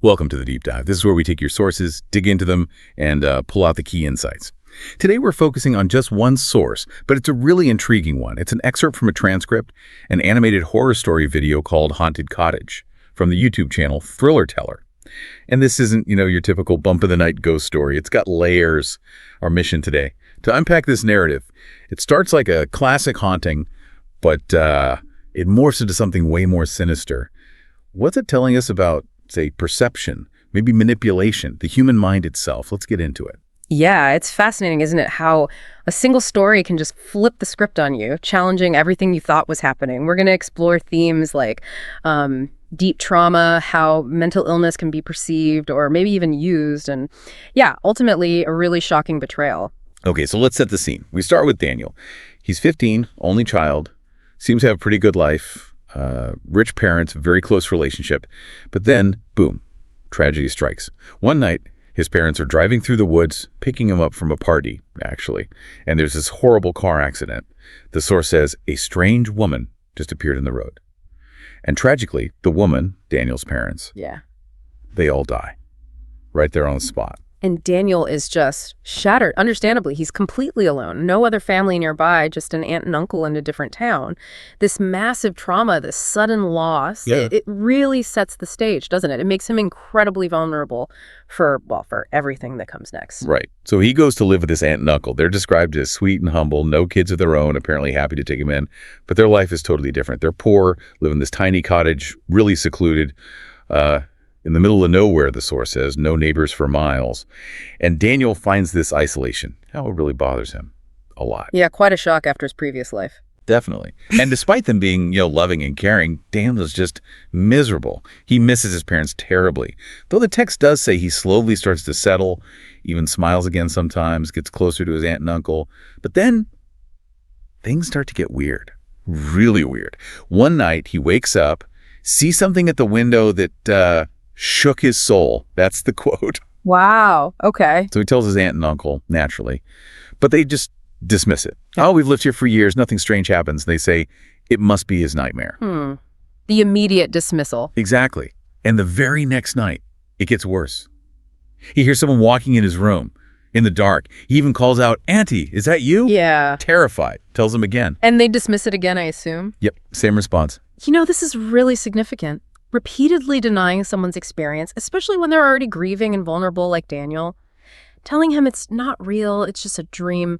Welcome to the Deep Dive. This is where we take your sources, dig into them, and pull out the key insights. Today we're focusing on just one source, but it's a really intriguing one. It's an excerpt from a transcript, an animated horror story video called Haunted Cottage from the YouTube channel Thriller Teller. And this isn't, your typical bump of the night ghost story. It's got layers. Our mission today, to unpack this narrative. It starts like a classic haunting, but it morphs into something way more sinister. What's it telling us about, say, perception, maybe manipulation, the human mind itself? Let's get into it. Yeah, it's fascinating, isn't it, how a single story can just flip the script on you, challenging everything you thought was happening. We're going to explore themes like deep trauma, how mental illness can be perceived or maybe even used, and ultimately a really shocking betrayal. Okay, so let's set the scene. We start with Daniel. He's 15, only child, seems to have a pretty good life. Rich parents, very close relationship. But then, boom, tragedy strikes. One night, his parents are driving through the woods, picking him up from a party, actually. And there's this horrible car accident. The source says a strange woman just appeared in the road. And tragically, the woman, Daniel's parents, they all die right there on the spot. And Daniel is just shattered. Understandably, he's completely alone. No other family nearby, just an aunt and uncle in a different town. This massive trauma, this sudden loss, it really sets the stage, doesn't it? It makes him incredibly vulnerable for everything that comes next. Right. So he goes to live with his aunt and uncle. They're described as sweet and humble, no kids of their own, apparently happy to take him in. But their life is totally different. They're poor, live in this tiny cottage, really secluded, in the middle of nowhere, the source says, no neighbors for miles. And Daniel finds this isolation. It really bothers him a lot. Yeah, quite a shock after his previous life. Definitely. And despite them being, loving and caring, Daniel's just miserable. He misses his parents terribly. Though the text does say he slowly starts to settle, even smiles again sometimes, gets closer to his aunt and uncle. But then things start to get weird, really weird. One night he wakes up, sees something at the window that shook his soul. That's the quote. Wow. Okay. So he tells his aunt and uncle, naturally, but they just dismiss it. Oh, we've lived here for years. Nothing strange happens. They say it must be his nightmare. The immediate dismissal. Exactly. And the very next night, it gets worse. He hears someone walking in his room in the dark. He even calls out, "Auntie, is that you?" Yeah. Terrified. Tells him again. And they dismiss it again, I assume? Yep. Same response. This is really significant. Repeatedly denying someone's experience, especially when they're already grieving and vulnerable like Daniel. Telling him it's not real, it's just a dream.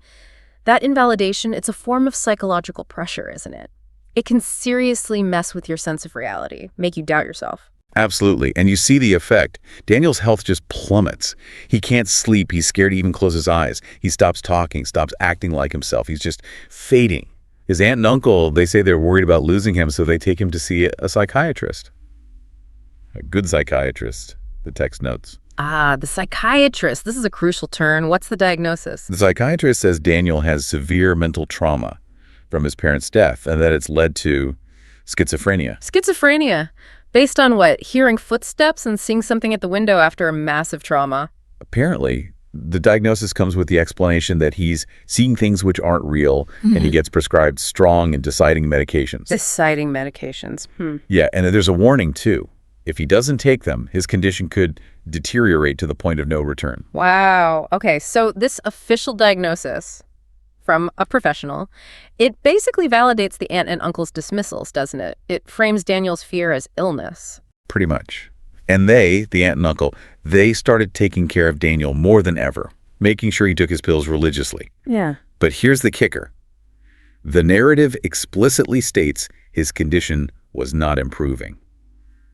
That invalidation, it's a form of psychological pressure, isn't it? It can seriously mess with your sense of reality, make you doubt yourself. Absolutely. And you see the effect. Daniel's health just plummets. He can't sleep. He's scared to even close his eyes. He stops talking, stops acting like himself. He's just fading. His aunt and uncle, they say they're worried about losing him, so they take him to see a psychiatrist. A good psychiatrist, the text notes. The psychiatrist. This is a crucial turn. What's the diagnosis? The psychiatrist says Daniel has severe mental trauma from his parents' death and that it's led to schizophrenia. Schizophrenia. Based on what? Hearing footsteps and seeing something at the window after a massive trauma? Apparently, the diagnosis comes with the explanation that he's seeing things which aren't real, and he gets prescribed strong and deciding medications. Deciding medications. Yeah, and there's a warning, too. If he doesn't take them, his condition could deteriorate to the point of no return. Wow. Okay, so this official diagnosis from a professional, it basically validates the aunt and uncle's dismissals, doesn't it? It frames Daniel's fear as illness. Pretty much. And they, the aunt and uncle, they started taking care of Daniel more than ever, making sure he took his pills religiously. Yeah. But here's the kicker. The narrative explicitly states his condition was not improving.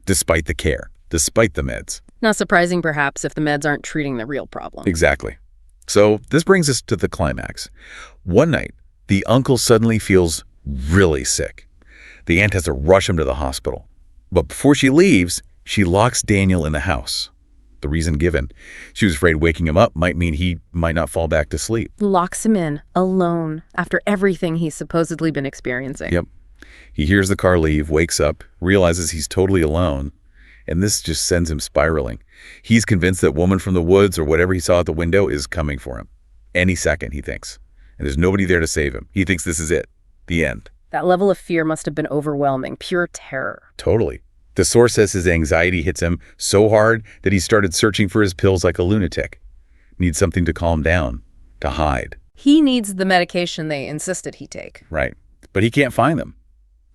Despite the care, despite the meds. Not surprising, perhaps, if the meds aren't treating the real problem. Exactly. So this brings us to the climax. One night, the uncle suddenly feels really sick. The aunt has to rush him to the hospital. But before she leaves, she locks Daniel in the house. The reason given, she was afraid waking him up might mean he might not fall back to sleep. Locks him in, alone, after everything he's supposedly been experiencing. Yep. He hears the car leave, wakes up, realizes he's totally alone, and this just sends him spiraling. He's convinced that woman from the woods or whatever he saw at the window is coming for him. Any second, he thinks. And there's nobody there to save him. He thinks this is it. The end. That level of fear must have been overwhelming, pure terror. Totally. The source says his anxiety hits him so hard that he started searching for his pills like a lunatic. Needs something to calm down, to hide. He needs the medication they insisted he take. Right. But he can't find them.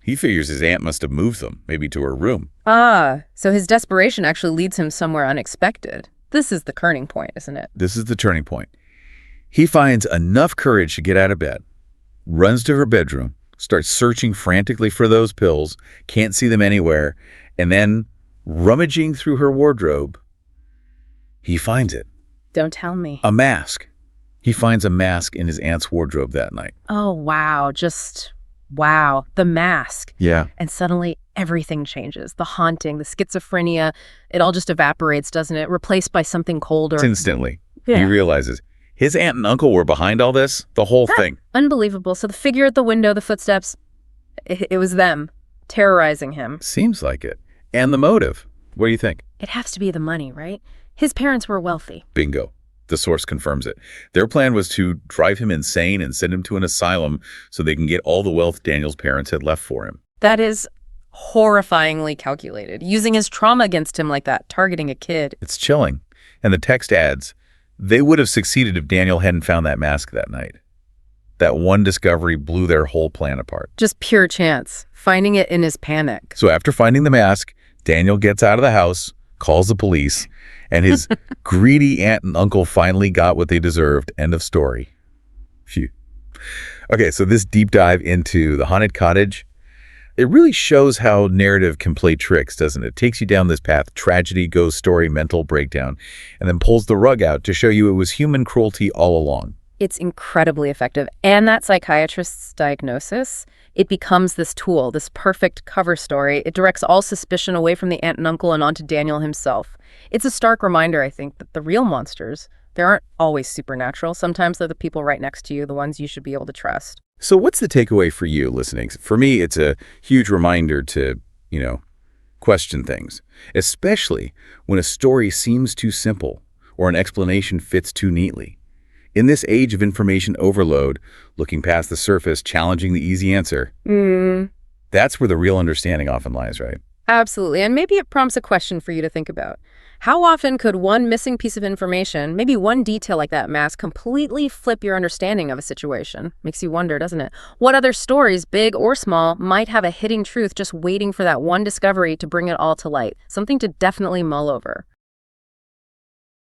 He figures his aunt must have moved them, maybe to her room. Ah, so his desperation actually leads him somewhere unexpected. This is the turning point, isn't it? This is the turning point. He finds enough courage to get out of bed, runs to her bedroom, starts searching frantically for those pills, can't see them anywhere, and then, rummaging through her wardrobe, he finds it. Don't tell me. A mask. He finds a mask in his aunt's wardrobe that night. Oh, wow. Just, wow. The mask. Yeah. And suddenly everything changes. The haunting, the schizophrenia, it all just evaporates, doesn't it? Replaced by something colder. Instantly. Yeah. He realizes his aunt and uncle were behind all this, the whole thing. Unbelievable. So the figure at the window, the footsteps, it was them terrorizing him. Seems like it. And the motive. What do you think? It has to be the money, right? His parents were wealthy. Bingo. The source confirms it. Their plan was to drive him insane and send him to an asylum so they can get all the wealth Daniel's parents had left for him. That is horrifyingly calculated. Using his trauma against him like that, targeting a kid. It's chilling. And the text adds, they would have succeeded if Daniel hadn't found that mask that night. That one discovery blew their whole plan apart. Just pure chance. Finding it in his panic. So after finding the mask, Daniel gets out of the house, calls the police, and his greedy aunt and uncle finally got what they deserved. End of story. Phew. Okay, so this deep dive into the haunted cottage, it really shows how narrative can play tricks, doesn't it? It takes you down this path, tragedy, ghost story, mental breakdown, and then pulls the rug out to show you it was human cruelty all along. It's incredibly effective. And that psychiatrist's diagnosis, it becomes this tool, this perfect cover story. It directs all suspicion away from the aunt and uncle and onto Daniel himself. It's a stark reminder, I think, that the real monsters, they aren't always supernatural. Sometimes they're the people right next to you, the ones you should be able to trust. So what's the takeaway for you listening? For me, it's a huge reminder to, question things, especially when a story seems too simple or an explanation fits too neatly. In this age of information overload, looking past the surface, challenging the easy answer, that's where the real understanding often lies, right? Absolutely. And maybe it prompts a question for you to think about. How often could one missing piece of information, maybe one detail like that mask, completely flip your understanding of a situation? Makes you wonder, doesn't it? What other stories, big or small, might have a hidden truth just waiting for that one discovery to bring it all to light? Something to definitely mull over.